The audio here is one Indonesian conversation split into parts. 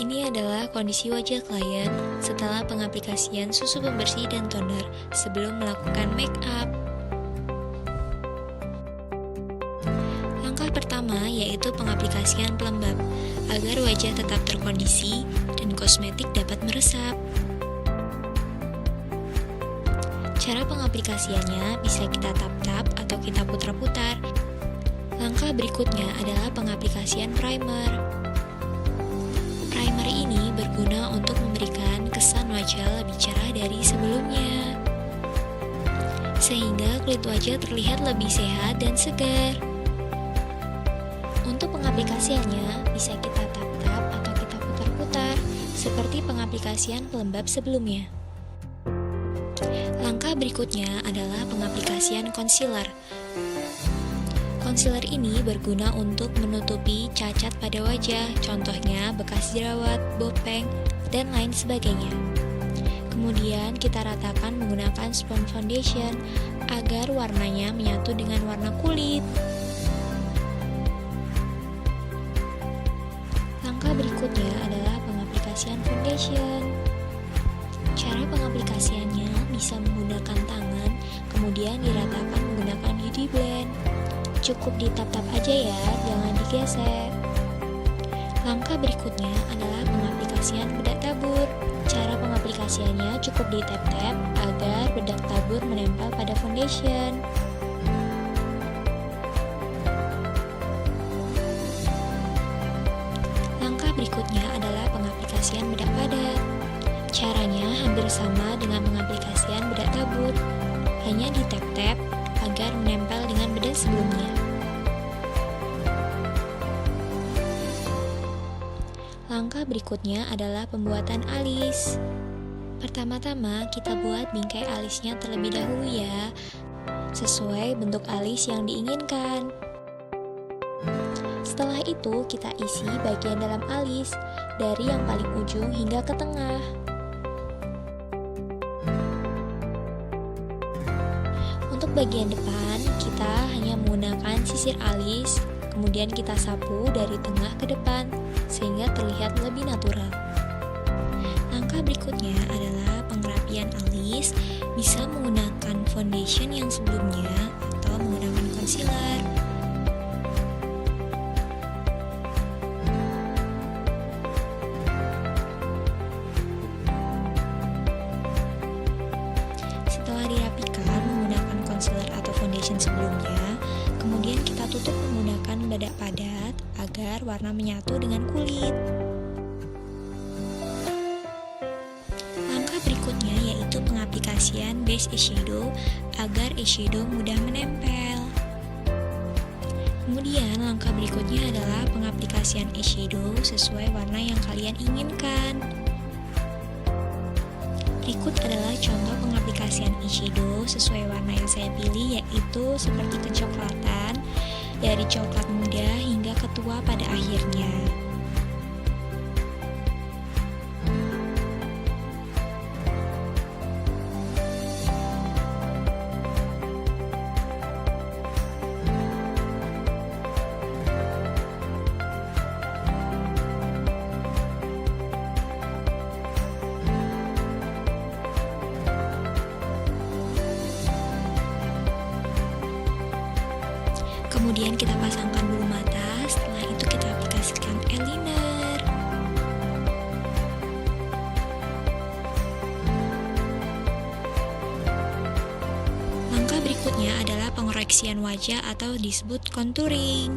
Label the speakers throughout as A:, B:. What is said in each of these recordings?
A: Ini adalah kondisi wajah klien setelah pengaplikasian susu pembersih dan toner sebelum melakukan make up. Langkah pertama yaitu pengaplikasian pelembab agar wajah tetap terkondisi dan kosmetik dapat meresap. Cara pengaplikasiannya bisa kita tap-tap atau kita putar-putar. Langkah berikutnya adalah pengaplikasian primer. Primer ini berguna untuk memberikan kesan wajah lebih cerah dari sebelumnya, sehingga kulit wajah terlihat lebih sehat dan segar. Untuk pengaplikasiannya, bisa kita tap-tap atau kita putar-putar, seperti pengaplikasian pelembab sebelumnya. Langkah berikutnya adalah pengaplikasian concealer. Concealer ini berguna untuk menutupi cacat pada wajah, contohnya bekas jerawat, bopeng, dan lain sebagainya. Kemudian kita ratakan menggunakan sponge foundation agar warnanya menyatu dengan warna kulit. Langkah berikutnya adalah pengaplikasian foundation. Cara pengaplikasiannya bisa menggunakan tangan, kemudian diratakan menggunakan beauty blend. Cukup ditap-tap aja ya, jangan digesek. Langkah berikutnya adalah pengaplikasian bedak tabur. Cara pengaplikasiannya cukup ditap-tap agar bedak tabur menempel pada foundation. Langkah berikutnya adalah pengaplikasian bedak padat. Caranya hampir sama dengan pengaplikasian bedak tabur, hanya ditap-tap agar menempel dengan bedak sebelumnya. Langkah berikutnya adalah pembuatan alis. Pertama-tama kita buat bingkai alisnya terlebih dahulu ya, sesuai bentuk alis yang diinginkan. Setelah itu kita isi bagian dalam alis, dari yang paling ujung hingga ke tengah. Untuk bagian depan, kita hanya menggunakan sisir alis, kemudian kita sapu dari tengah ke depan, sehingga terlihat lebih natural. Langkah berikutnya adalah pengerapian alis, bisa menggunakan foundation yang sebelumnya, atau menggunakan concealer. Setelah dirapikan menggunakan concealer atau foundation sebelumnya, kemudian kita tutup menggunakan bedak padat agar warna menyatu dengan kulit. Langkah berikutnya yaitu pengaplikasian base eyeshadow agar eyeshadow mudah menempel. Kemudian langkah berikutnya adalah pengaplikasian eyeshadow sesuai warna yang kalian inginkan. Berikut adalah contoh pengaplikasian eyeshadow sesuai warna yang saya pilih, yaitu seperti kecoklatan, dari coklat muda hingga ketua pada akhirnya. Kemudian kita pasangkan bulu mata, setelah itu kita aplikasikan eyeliner. Langkah berikutnya adalah pengoreksian wajah atau disebut contouring,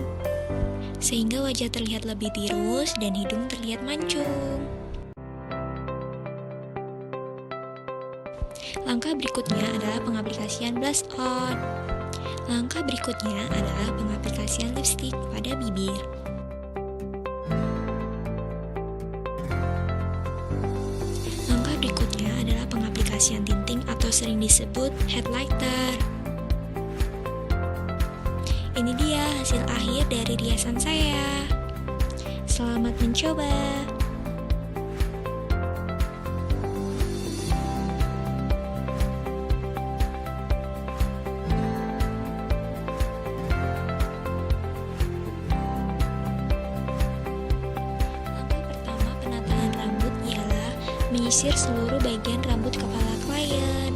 A: sehingga wajah terlihat lebih tirus dan hidung terlihat mancung. Langkah berikutnya adalah pengaplikasian blush on. Langkah berikutnya adalah pengaplikasian lipstick pada bibir. Langkah berikutnya adalah pengaplikasian tinting atau sering disebut highlighter. Ini dia hasil akhir dari riasan saya. Selamat mencoba. menyisir seluruh bagian rambut kepala klien.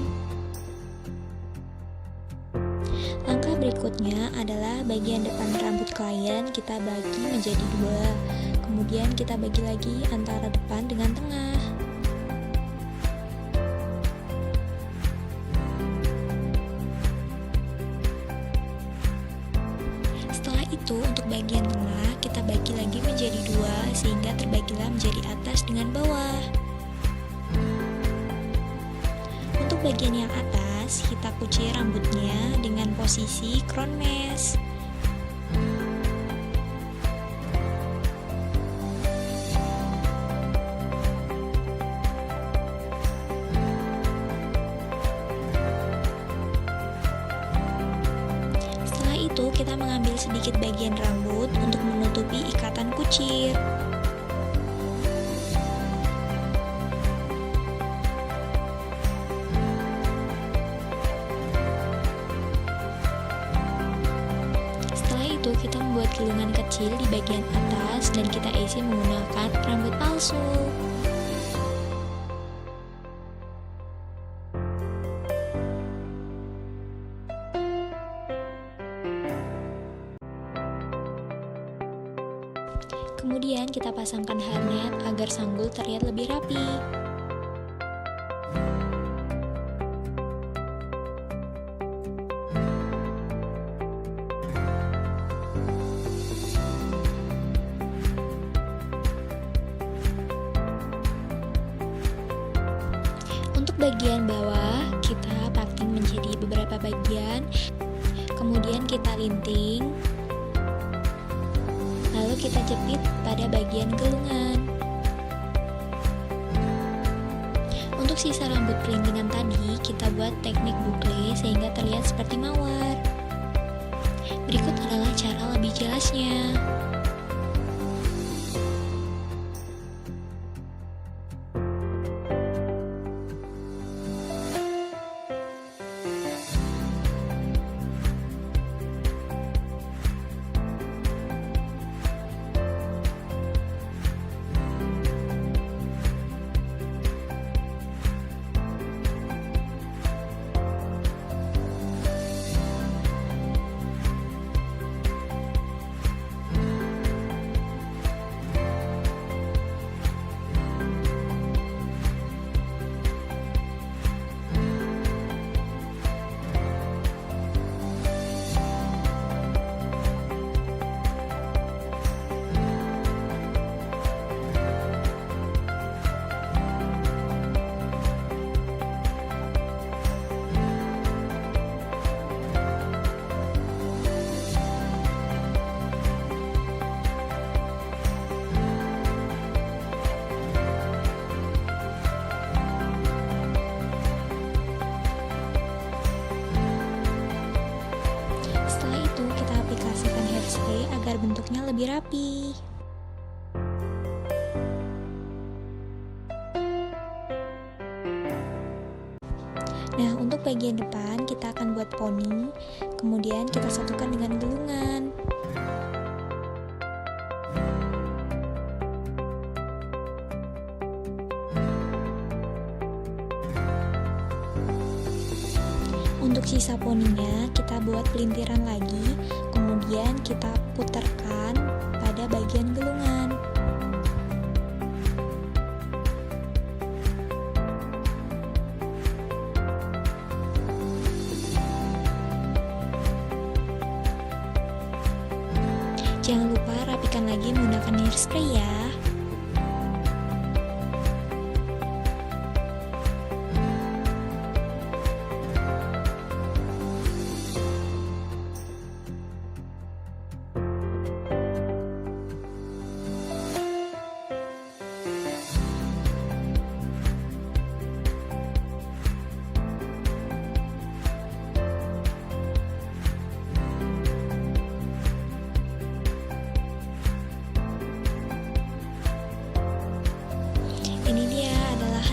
A: Langkah berikutnya adalah bagian depan rambut klien kita bagi menjadi dua. Kemudian kita bagi lagi antara depan dengan tengah. Setelah itu, untuk bagian tengah kita bagi lagi menjadi dua sehingga terbagilah menjadi atas dengan bawah. Untuk bagian yang atas, kita kucir rambutnya dengan posisi crown mesh. Setelah itu, kita mengambil sedikit bagian rambut untuk menutupi ikatan kucir. Setelah itu, kita membuat gulungan kecil di bagian atas dan kita isi menggunakan rambut palsu. Kemudian kita pasangkan hairnet agar sanggul terlihat lebih rapi. Untuk bagian bawah, kita parting menjadi beberapa bagian, kemudian kita linting, lalu kita jepit pada bagian gelungan. Untuk sisa rambut pelintingan tadi, kita buat teknik bukle sehingga terlihat seperti mawar. Berikut adalah cara lebih jelasnya. Setelah itu, kita aplikasikan hairspray agar bentuknya lebih rapi. Nah, untuk bagian depan kita akan buat poni, kemudian kita satukan dengan gelungan. Untuk sisa poninya kita buat pelintiran lagi, kemudian kita putarkan pada bagian gelungan. Jangan lupa rapikan lagi menggunakan hairspray ya.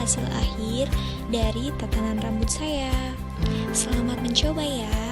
A: Hasil akhir dari tatanan rambut saya. Selamat mencoba ya.